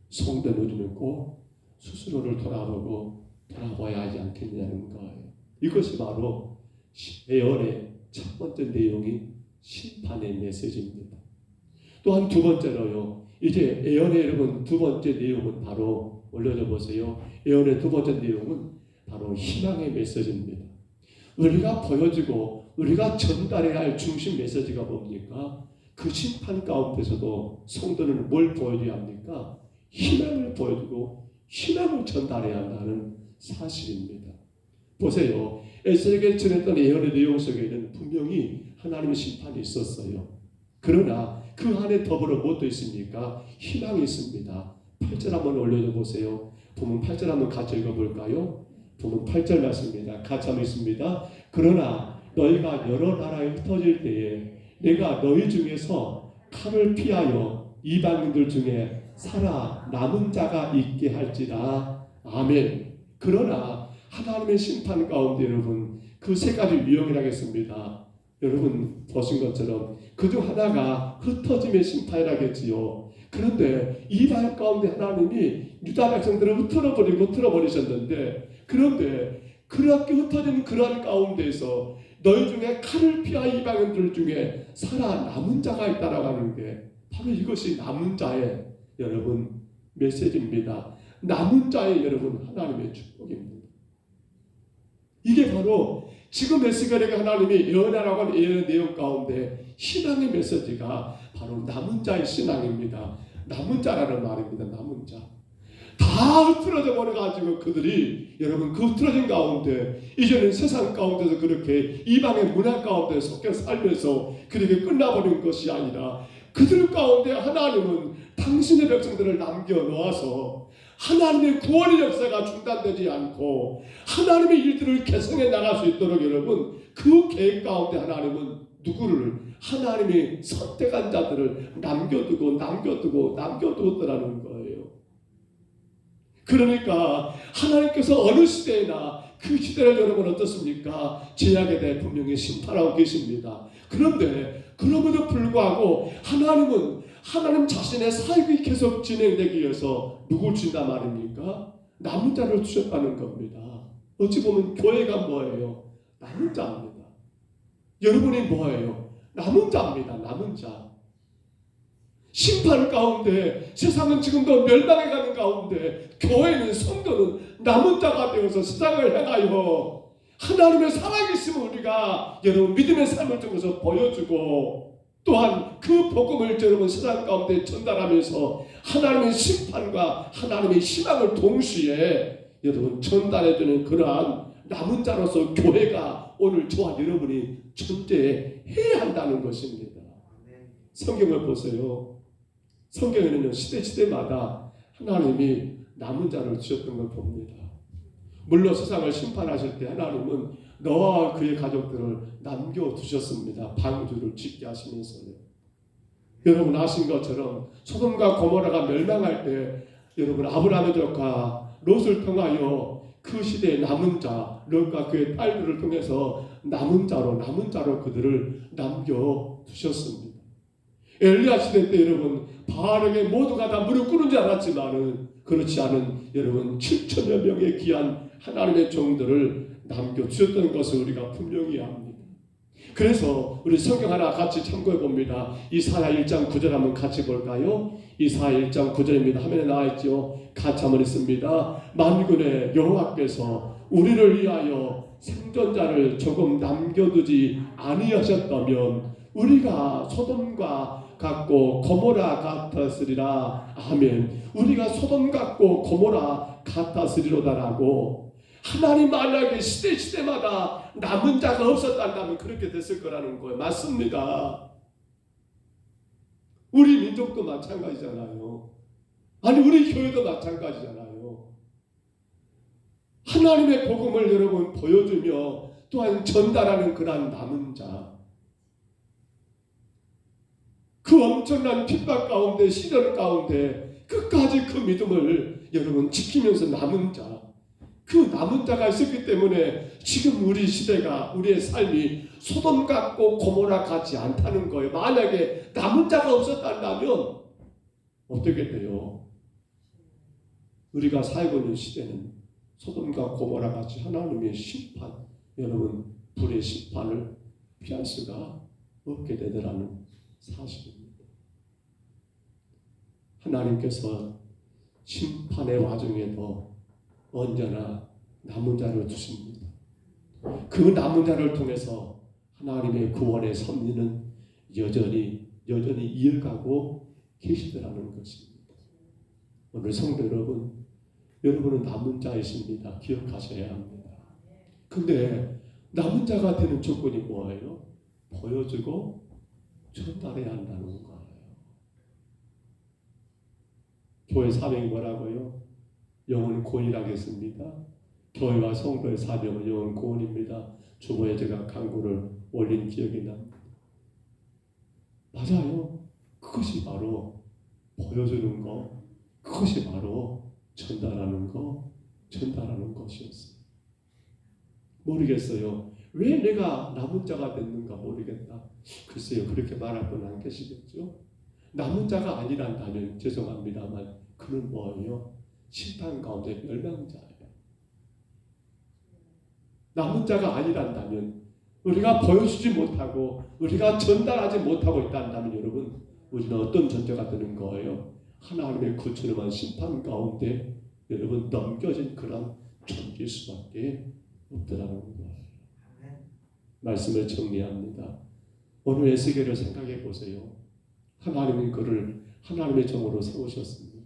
성도는 우리는 꼭 스스로를 돌아봐야 하지 않겠냐는 거예요. 이것이 바로 예언의 첫 번째 내용이 심판의 메시지입니다. 또한 두 번째로요. 이제 예언의 여러분 두 번째 내용은 바로 올려줘 보세요. 예언의 두 번째 내용은 바로 희망의 메시지입니다. 우리가 보여주고 우리가 전달해야 할 중심 메시지가 뭡니까? 그 심판 가운데서도 성도는 뭘 보여줘야 합니까? 희망을 보여주고 희망을 전달해야 한다는 사실입니다. 보세요. 에스겔에게 전했던 예언의 내용 속에는 분명히 하나님의 심판이 있었어요. 그러나 그 안에 더불어 무엇도 있습니까? 희망이 있습니다. 8절 한번 올려줘 보세요. 본문 8절 한번 같이 읽어볼까요? 본문 8절 말씀입니다. 같이 한번 읽습니다. 그러나 너희가 여러 나라에 흩어질 때에 내가 너희 중에서 칼을 피하여 이방인들 중에 살아남은 자가 있게 할지라. 아멘. 그러나 하나님의 심판 가운데 여러분 그 세 가지 유형이라겠습니다. 여러분 보신 것처럼 그중 하나가 흩어짐의 심판이라겠지요. 그런데 이방 가운데 하나님이 유다 백성들을 흩어버리셨는데 그런데 그렇게 흩어진 그러한 가운데에서 너희 중에 칼을 피하여 이방인들 중에 살아남은 자가 있다라고 하는 게 바로 이것이 남은 자의 여러분 메시지입니다. 남은 자의 여러분 하나님의 축복입니다. 이게 바로 지금 에스겔에게 하나님이 예언하라고 하는 예언의 내용 가운데 희망의 메시지가 바로 남은 자의 신앙입니다. 남은 자라는 말입니다. 남은 자. 다 흐트러져 버려가지고 그들이 여러분 그 흐트러진 가운데 이제는 세상 가운데서 그렇게 이방의 문화 가운데 섞여 살면서 그렇게 끝나버린 것이 아니라 그들 가운데 하나님은 당신의 백성들을 남겨놓아서 하나님의 구원의 역사가 중단되지 않고 하나님의 일들을 개성해 나갈 수 있도록 여러분 그 계획 가운데 하나님은 누구를 하나님이 선택한 자들을 남겨두었더라는 거예요. 그러니까 하나님께서 어느 시대나 그 시대를 여러분 어떻습니까? 죄악에 대해 분명히 심판하고 계십니다. 그런데 그럼에도 불구하고 하나님 자신의 사역이 계속 진행되기 위해서 누굴 준다 말입니까? 남은 자를 주셨다는 겁니다. 어찌 보면 교회가 뭐예요? 남은 자입니다. 여러분이 뭐예요? 남은 자입니다. 남은 자. 심판 가운데 세상은 지금도 멸망해가는 가운데 교회는 성도는 남은 자가 되어서 세상을 향하여 하나님의 살아계심을 우리가 여러분 믿음의 삶을 통해서 보여주고 또한 그 복음을 여러분 세상 가운데 전달하면서 하나님의 심판과 하나님의 희망을 동시에 여러분 전달해주는 그러한 남은 자로서 교회가 오늘 저와 여러분이 존재해야 한다는 것입니다. 성경을 보세요. 성경에는 시대마다 하나님이 남은 자를 주셨던 걸 봅니다. 물론 세상을 심판하실 때 하나님은 너와 그의 가족들을 남겨두셨습니다. 방주를 짓게 하시면서요. 여러분 아신 것처럼 소돔과 고모라가 멸망할 때 여러분 아브라함의 조카 롯을 통하여 그 시대의 남은 자 롯과 그의 딸들을 통해서 남은 자로 그들을 남겨두셨습니다. 엘리야 시대 때 여러분 바알에게 모두가 다 무릎 꿇은 줄 알았지만은 그렇지 않은 여러분 7천여 명의 귀한 하나님의 종들을 남겨주셨던 것을 우리가 분명히 압니다. 그래서 우리 성경 하나 같이 참고해 봅니다. 이사야 1장 9절 한번 같이 볼까요? 이사야 1장 9절입니다. 화면에 나와 있죠. 같이 한번 읽습니다. 만군의 여호와께서 우리를 위하여 생존자를 조금 남겨두지 아니하셨다면 우리가 소돔과 같고 고모라 같았으리라. 아멘. 우리가 소돔 같고 고모라 같았으리로다라고. 하나님 만약에 시대마다 남은 자가 없었다면 그렇게 됐을 거라는 거예요. 맞습니다. 우리 민족도 마찬가지잖아요. 아니 우리 교회도 마찬가지잖아요. 하나님의 복음을 여러분 보여주며 또한 전달하는 그러한 남은 자, 그 엄청난 핍박 가운데 시련 가운데 끝까지 그 믿음을 여러분 지키면서 남은 자, 그 남은 자가 있었기 때문에 지금 우리 시대가 우리의 삶이 소돔 같고 고모라 같지 않다는 거예요. 만약에 남은 자가 없었다면 어떻게 돼요? 우리가 살고 있는 시대는 소돔과 고모라 같이 하나님의 심판, 여러분 불의 심판을 피할 수가 없게 되더라는 사실입니다. 하나님께서 심판의 와중에도 언제나 남은 자를 두십니다. 그 남은 자를 통해서 하나님의 구원의 섭리는 여전히 이어가고 계시더라는 것입니다. 오늘 성도 여러분, 여러분은 남은 자이십니다. 기억하셔야 합니다. 근데 남은 자가 되는 조건이 뭐예요? 보여주고 전달해야 한다는 거예요. 교회 사명이 뭐라고요? 영혼 고일하겠습니다. 교회와 성도의 사명은 영혼 고원입니다. 주보에 제가 강구를 올린 기억이 납니다. 맞아요. 그것이 바로 보여주는 거, 그것이 바로 전달하는 것이었어요. 모르겠어요. 왜 내가 남은 자가 됐는가 모르겠다. 글쎄요, 그렇게 말할 분 안 계시겠죠? 남은 자가 아니란다면 죄송합니다만 그는 뭐예요? 심판 가운데 멸망자예요. 남은 자가 아니란다면 우리가 보여주지 못하고 우리가 전달하지 못하고 있다면 여러분 우리는 어떤 존재가 되는 거예요? 하나님의 구천음한 심판 가운데 여러분 넘겨진 그런 존재일 수밖에 없더라는 거예요. 말씀을 정리합니다. 오늘 에스겔을 생각해 보세요. 하나님은 그를 하나님의 종으로 세우셨습니다.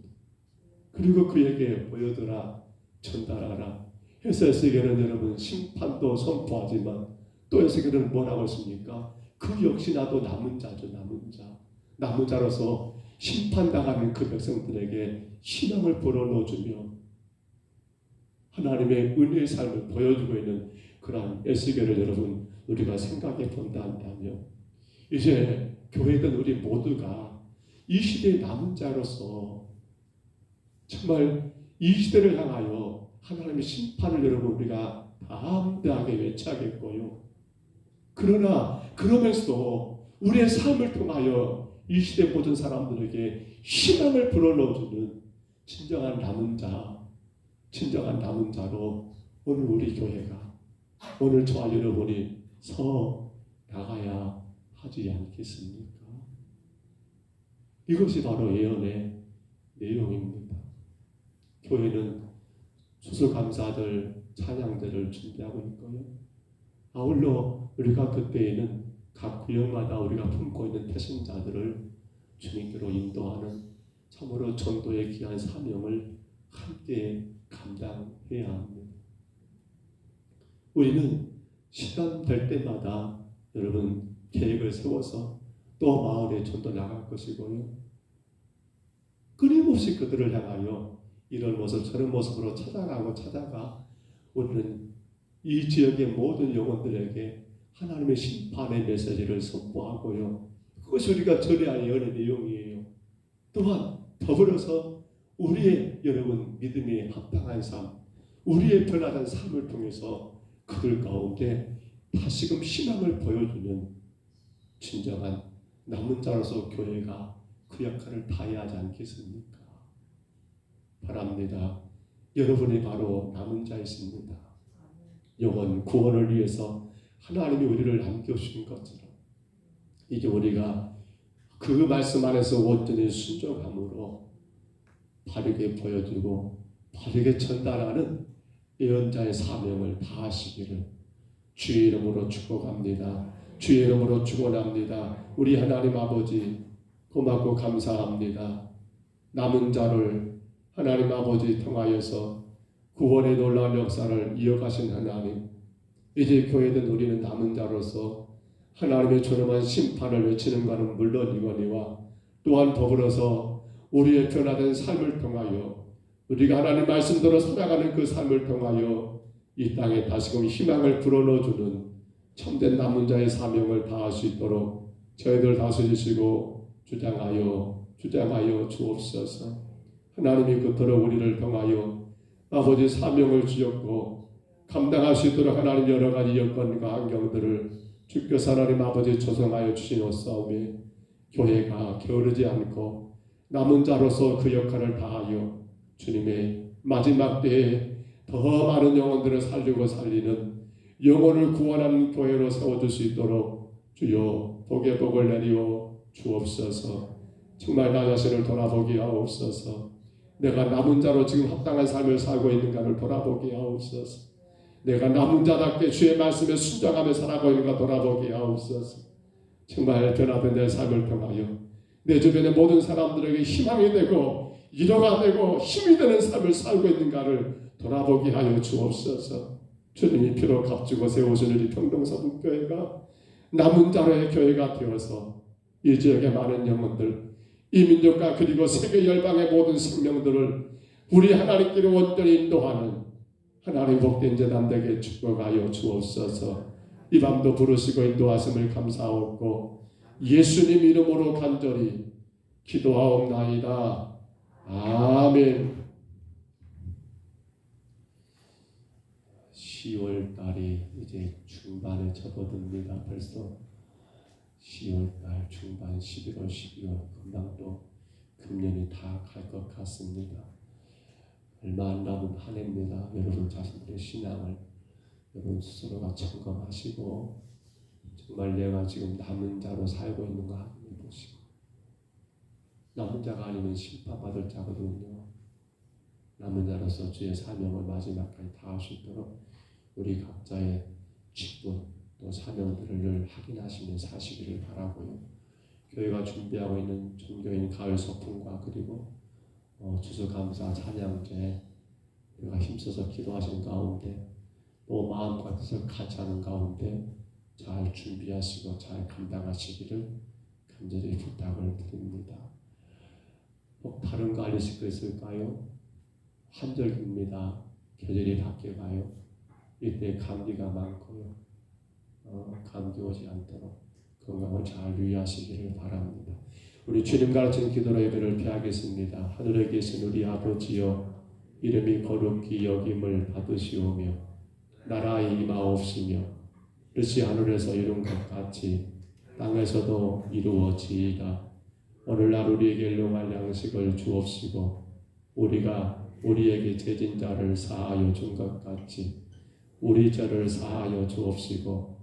그리고 그에게 보여드라, 전달하라 해서 에스겔은 여러분 심판도 선포하지만 또 에스겔은 뭐라고 했습니까? 그 역시 나도 남은 자죠. 남은 자로서 심판당하는 그 백성들에게 희망을 불어넣어주며 하나님의 은혜의 삶을 보여주고 있는 그러한 에스겔을 여러분 우리가 생각해 본다 한다면 이제 교회든 우리 모두가 이 시대의 남은 자로서 정말 이 시대를 향하여 하나님의 심판을 여러분 우리가 담대하게 외쳐야겠고요. 그러나 그러면서도 우리의 삶을 통하여 이 시대 모든 사람들에게 희망을 불어넣어주는 진정한 남은 자로 오늘 우리 교회가 오늘 저와 여러분이 서 나가야 하지 않겠습니까? 이것이 바로 예언의 내용입니다. 교회는 수수감사들, 찬양들을 준비하고 있고요. 아울러 우리가 그때에는 각 구역마다 우리가 품고 있는 태신자들을 주님께로 인도하는 참으로 전도의 귀한 사명을 함께 감당해야 합니다. 우리는 시간 될 때마다 여러분 계획을 세워서 또 마을에 전도 나갈 것이고요. 끊임없이 그들을 향하여 이런 모습 저런 모습으로 찾아가 우리는 이 지역의 모든 영혼들에게 하나님의 심판의 메시지를 선포하고요. 그것이 우리가 전해야 할 예언의 내용이에요. 또한 더불어서 우리의 여러분 믿음에 합당한 삶, 우리의 변화된 삶을 통해서 그들 가운데 다시금 희망을 보여주는 진정한 남은 자로서 교회가 그 역할을 다해야 하지 않겠습니까? 바랍니다. 여러분이 바로 남은 자이십니다. 영원 구원을 위해서 하나님이 우리를 남겨주신 것처럼 이제 우리가 그 말씀 안에서 온전히 순종함으로 바르게 보여주고 바르게 전달하는 예언자의 사명을 다하시기를 주의 이름으로 축복합니다. 주의 이름으로 축원합니다. 우리 하나님 아버지 고맙고 감사합니다. 남은 자를 하나님 아버지 통하여서 구원의 놀라운 역사를 이어가신 하나님, 이제 교회된 우리는 남은 자로서 하나님의 존엄한 심판을 외치는 것은 물론이거니와 또한 더불어서 우리의 변화된 삶을 통하여 우리가 하나님 말씀대로 살아가는 그 삶을 통하여 이 땅에 다시금 희망을 불어넣어주는 참된 남은 자의 사명을 다할 수 있도록 저희들 다스리시고 주장하여 주옵소서. 하나님이 그토록 우리를 통하여 아버지 사명을 주셨고 감당할 수 있도록 하나님 여러 가지 여건과 환경들을 주께서 하나님 아버지 조성하여 주시옵사오매 교회가 게으르지 않고 남은 자로서 그 역할을 다하여 주님의 마지막 때에 더 많은 영혼들을 살리고 살리는 영혼을 구원하는 교회로 세워줄 수 있도록 주여 복의 복을 내리어 주옵소서. 정말 나 자신을 돌아보게 하옵소서. 내가 남은 자로 지금 합당한 삶을 살고 있는가를 돌아보게 하옵소서. 내가 남은 자답게 주의 말씀에 순종하며 살아가고 있는가 돌아보게 하옵소서. 정말 변화된 내 삶을 통하여 내 주변의 모든 사람들에게 희망이 되고 위로가 되고 힘이 되는 삶을 살고 있는가를 돌아보게 하여 주옵소서. 주님이 피로 값주고 세우신 우리 평동서북교회가 남은 자로의 교회가 되어서 이 지역의 많은 영혼들, 이 민족과 그리고 세계 열방의 모든 생명들을 우리 하나님께로 온전히 인도하는 하나님 복된 제단되게 축복하여 주옵소서. 이 밤도 부르시고 인도하심을 감사하옵고 예수님 이름으로 간절히 기도하옵나이다. 아멘. 10월달이 이제 중반에 접어듭니다. 벌써 10월달 중반, 11월, 12월 금방 또 금년이 다 갈 것 같습니다. 얼마 안 남은 한 해입니다. 여러분 자신들의 신앙을 여러분 스스로가 점검하시고 정말 내가 지금 남은 자로 살고 있는가 한번 보시고, 남은 자가 아니면 심판받을 자거든요. 남은 자로서 주의 사명을 마지막까지 다할 수 있도록 우리 각자의 직분 또 사명들을 확인하시며 사시기를 바라고요. 교회가 준비하고 있는 종교인 가을 소풍과 그리고 추수감사 찬양제 우리가 힘써서 기도하시는 가운데 또 마음과 뜻을 같이 하는 가운데 잘 준비하시고 잘 감당하시기를 간절히 부탁을 드립니다. 다른 거 알리실 거 있을까요? 환절기입니다. 계절이 바뀌어가요. 이때 감기가 많고요. 감기 오지 않도록 건강을 잘 유의하시기를 바랍니다. 우리 주님 가르치는 기도로 예배를 피하겠습니다. 하늘에 계신 우리 아버지여, 이름이 거룩히 여김을 받으시오며 나라의 임하옵시며 뜻이 하늘에서 이룬 것 같이 땅에서도 이루어지이다. 오늘날 우리에게 일용할 양식을 주옵시고 우리가 우리에게 죄진 자를 사하여 준 것 같이 우리 죄를 사하여 주옵시고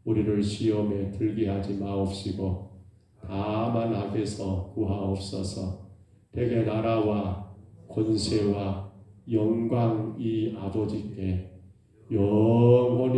우리를 시험에 들게 하지 마옵시고 다만 악에서 구하옵소서. 대개 나라와 권세와 영광이 아버지께 영원히